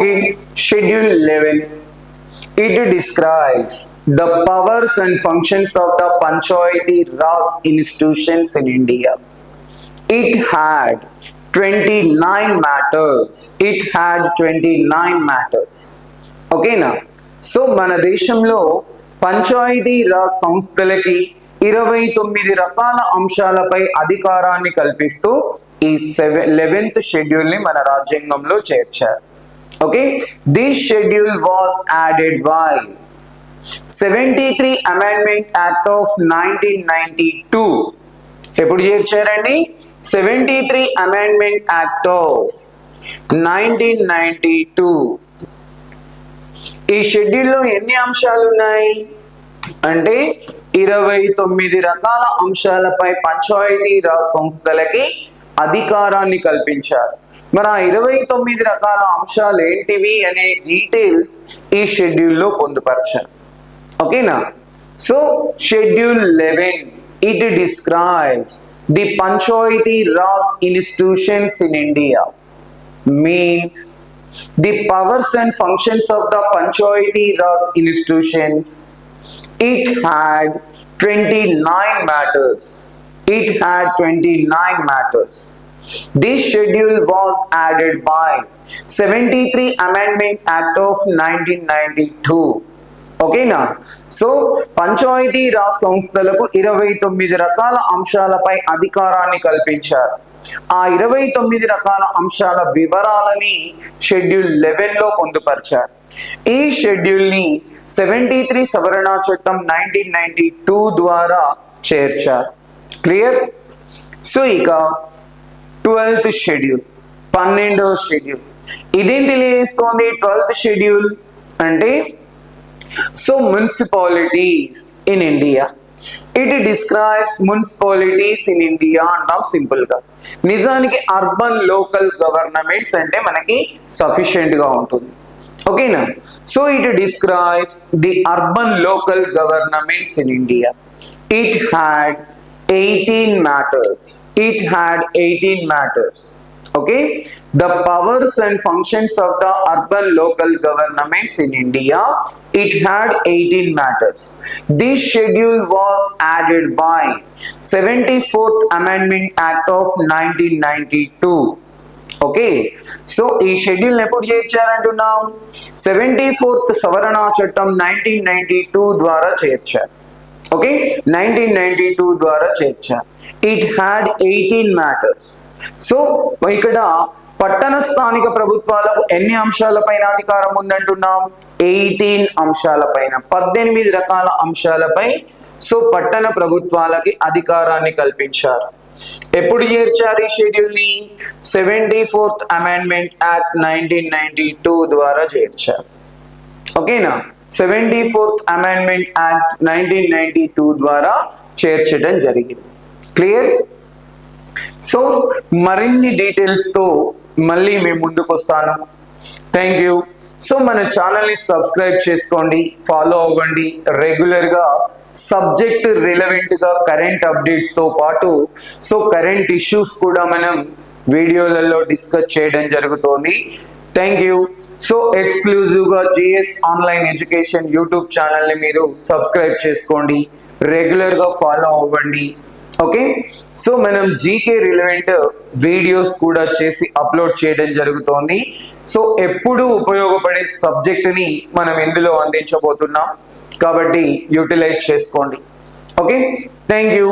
Okay, Schedule 11. It describes the powers and functions of the Panchayati Raj institutions in India. It had 29 matters. It had 29 matters. Okay na? So మన దేశంలో పంచాయతీ రాజ్ సంస్థలకి 29 రకాల అంశాలపై అధికారాన్ని కల్పిస్తూ ఈ 11th షెడ్యూల్ ని మన రాజ్యాంగంలో చేర్చారు. Okay, this schedule was added by 73 Amendment Act of 1992. ఎప్పుడు చేర్చారండి? 73 Amendment Act of 1992. ఈ షెడ్యూల్లో ఎన్ని అంశాలు ఉన్నాయి అంటే 29 రకాల అంశాలపై పంచాయతీ రాజ్ సంస్థలకి అధికారాన్ని కల్పించారు. మరి ఆ 29 రకాల అంశాలు ఏంటివి అనే డీటెయిల్స్ ఈ షెడ్యూల్లో పొందుపరిచారు. ఓకేనా? So schedule 11 it describes the Panchayati Raj institutions in India, means the powers and functions of the Panchayati Raj institutions. It had 29 matters. It had 29 matters. This schedule was added by 73 Amendment Act of 1992. ఓకేనా? So panchayat Raj సంస్థలకు 29 రకాల అంశాలపై అధికారాన్ని కల్పించారు. ఆ 29 రకాల అంశాల వివరాలని షెడ్యూల్ 11 లో పొందుపరిచారు. ఈ షెడ్యూల్ ని 73 సవరణ చట్టం 1992 ద్వారా చేర్చారు. క్లియర్? సో ఇక 12th షెడ్యూల్, 12వ షెడ్యూల్. ఇదేం తెలియజేస్తోంది 12th షెడ్యూల్ అంటే? So municipalities in India. It describes municipalities in India అంటాం సింపుల్ గా. నిజానికి అర్బన్ లోకల్ గవర్నమెంట్స్ అంటే మనకి సఫిషియెంట్ గా ఉంటుంది. ఓకేనా? So it describes the urban local governments in India. It had 18 matters. It had 18 matters. Okay, the powers and functions of the urban local governments in India. It had 18 matters. This schedule was added by 74th Amendment Act of 1992. Okay, so ఈ schedule ఎప్పుడు చేర్చారంటున్నాం? 74th సవరణ చట్టం 1992 ద్వారా చేర్చారు. Okay, 1992 ద్వారా చేర్చారు. It had 18 matters. So ఇక్కడ పట్టణ స్థానిక ప్రభుత్వాలకు ఎన్ని అంశాలపైన అధికారం ఉందంటున్నాం? 18 అంశాలపైన, 18 రకాల అంశాలపై సో పట్టణ ప్రభుత్వాలకి అధికారాన్ని కల్పించారు. ఎప్పుడు చేర్చారు ఈ షెడ్యూల్ ని? 74th Amendment Act 1992 ద్వారా చేర్చారు. ఓకేనా? 74th Amendment Act 1992 ద్వారా చేర్చడం జరిగింది. క్లియర్? సో మరిన్ని డీటెయిల్స్ తో మళ్ళీ మేము ముందుకు వస్తాను. Thank you. సో మన ఛానల్ని సబ్స్క్రైబ్ చేసుకోండి, ఫాలో అవ్వండి. రెగ్యులర్గా సబ్జెక్ట్ రిలవెంట్ గా కరెంట్ అప్డేట్స్ తో పాటు సో కరెంట్ ఇష్యూస్ కూడా మనం వీడియోలలో డిస్కస్ చేయడం జరుగుతోంది. Thank you. సో ఎక్స్క్లూజివ్ గా GS online education YouTube channel ని మీరు సబ్స్క్రైబ్ చేసుకోండి, రెగ్యులర్ గా ఫాలో అవ్వండి. ఓకే, సో మనం జీకే రిలవెంట్ వీడియోస్ కూడా చేసి అప్లోడ్ చేయడం జరుగుతోంది. సో ఎప్పుడు ఉపయోగపడే సబ్జెక్ట్ ని మనం ఇందులో అందించబోతున్నాం కాబట్టి యూటిలైజ్ చేసుకోండి. Okay, thank you.